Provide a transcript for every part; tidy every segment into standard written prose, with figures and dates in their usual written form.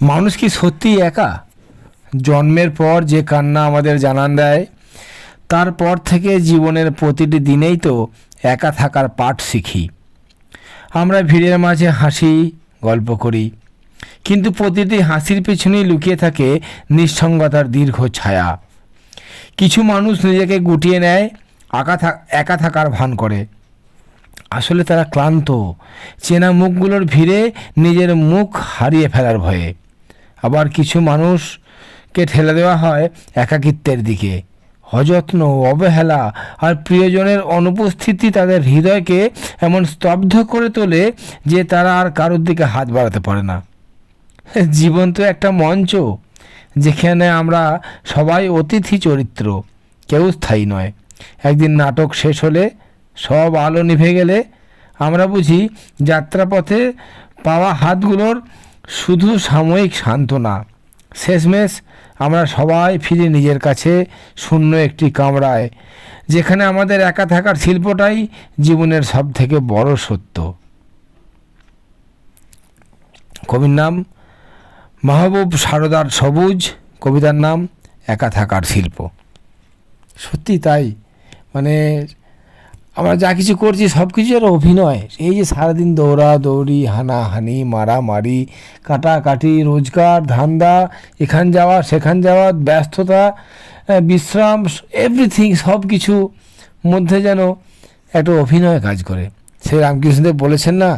মানুষ কি সত্যিই একা? জন্মের পর যে কান্না আমাদের জানান দেয়, তারপর থেকে জীবনের প্রতিটি দিনেই তো একা থাকার পাঠ শিখি। আমরা ভিড়ের মাঝে হাসি, গল্প করি, কিন্তু প্রতিটি হাসির পেছনেই লুকিয়ে থাকে নিঃসঙ্গতার দীর্ঘ ছায়া। কিছু মানুষ নিজেকে গুটিয়ে নেয়, একা থাকার ভান করে। আসলে তারা ক্লান্ত, চেনা মুখগুলোর ভিড়ে নিজের মুখ হারিয়ে ফেলার ভয়ে। আবার কিছু মানুষকে ঠেলে দেওয়া হয় একাকিত্বের দিকে। অযত্ন, অবহেলা আর প্রিয়জনের অনুপস্থিতি তাদের হৃদয়কে এমন স্তব্ধ করে তোলে যে তারা আর কারোর দিকে হাত বাড়াতে পারে না। জীবন তো একটা মঞ্চ, যেখানে আমরা সবাই অতিথি চরিত্র, কেউ স্থায়ী নয়। একদিন নাটক শেষ হলে, সব আলো নিভে গেলে আমরা বুঝি যাত্রাপথে পাওয়া হাতগুলোর শুধু সাময়িক সান্ত্বনা। শেষমেশ আমরা সবাই ফিরি নিজের কাছে, শূন্য একটি কামরায়, যেখানে আমাদের একা থাকার শিল্পটাই জীবনের সব থেকে বড় সত্য। কবির নাম মাহবুব সারদার সবুজ, কবিতার নাম একা থাকার শিল্প। সত্যি তাই, মানে আমরা যা কিছু করছি সব কিছু আর অভিনয়। এই যে সারাদিন দৌড়াদৌড়ি, হানাহানি, মারামারি, কাটাকাটি, রোজগার, ধান্দা, এখান যাওয়া সেখান যাওয়া, ব্যস্ততা, বিশ্রাম, এভরিথিং, সব কিছু মধ্যে যেন একটা অভিনয় কাজ করে। সে রামকৃষ্ণদেব বলেছেন না,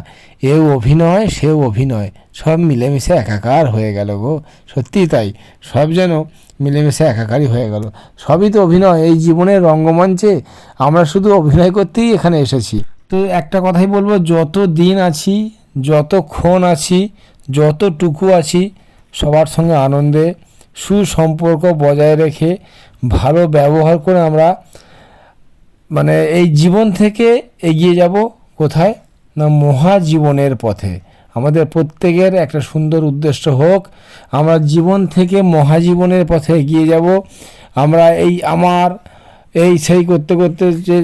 এও অভিনয় সেও অভিনয়, সব মিলেমিশে একাকার হয়ে গেল গো। সত্যিই তাই, সব যেন মিলেমিশে একাকারই হয়ে গেল। সবই তো অভিনয়। এই জীবনের রঙ্গমঞ্চে আমরা শুধু অভিনয় করতেই এখানে এসেছি। তো একটা কথাই বলবো, যত দিন আছি, যতক্ষণ আছি, যতটুকু আছি, সবার সঙ্গে আনন্দে সুসম্পর্ক বজায় রেখে ভালো ব্যবহার করে আমরা এই জীবন থেকে এগিয়ে যাব কোথায় না, মহাজীবনের পথে। আমাদের প্রত্যেকের একটা সুন্দর উদ্দেশ্য হোক, আমরা জীবন থেকে মহাজীবনের পথে এগিয়ে যাব। আমরা সেই করতে করতে যে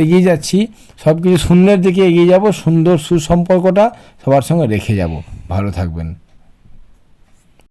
এগিয়ে যাচ্ছি, সব কিছু শূন্যের দিকে এগিয়ে যাব, সুন্দর সুসম্পর্কটা সবার সঙ্গে রেখে যাব। ভালো থাকবেন।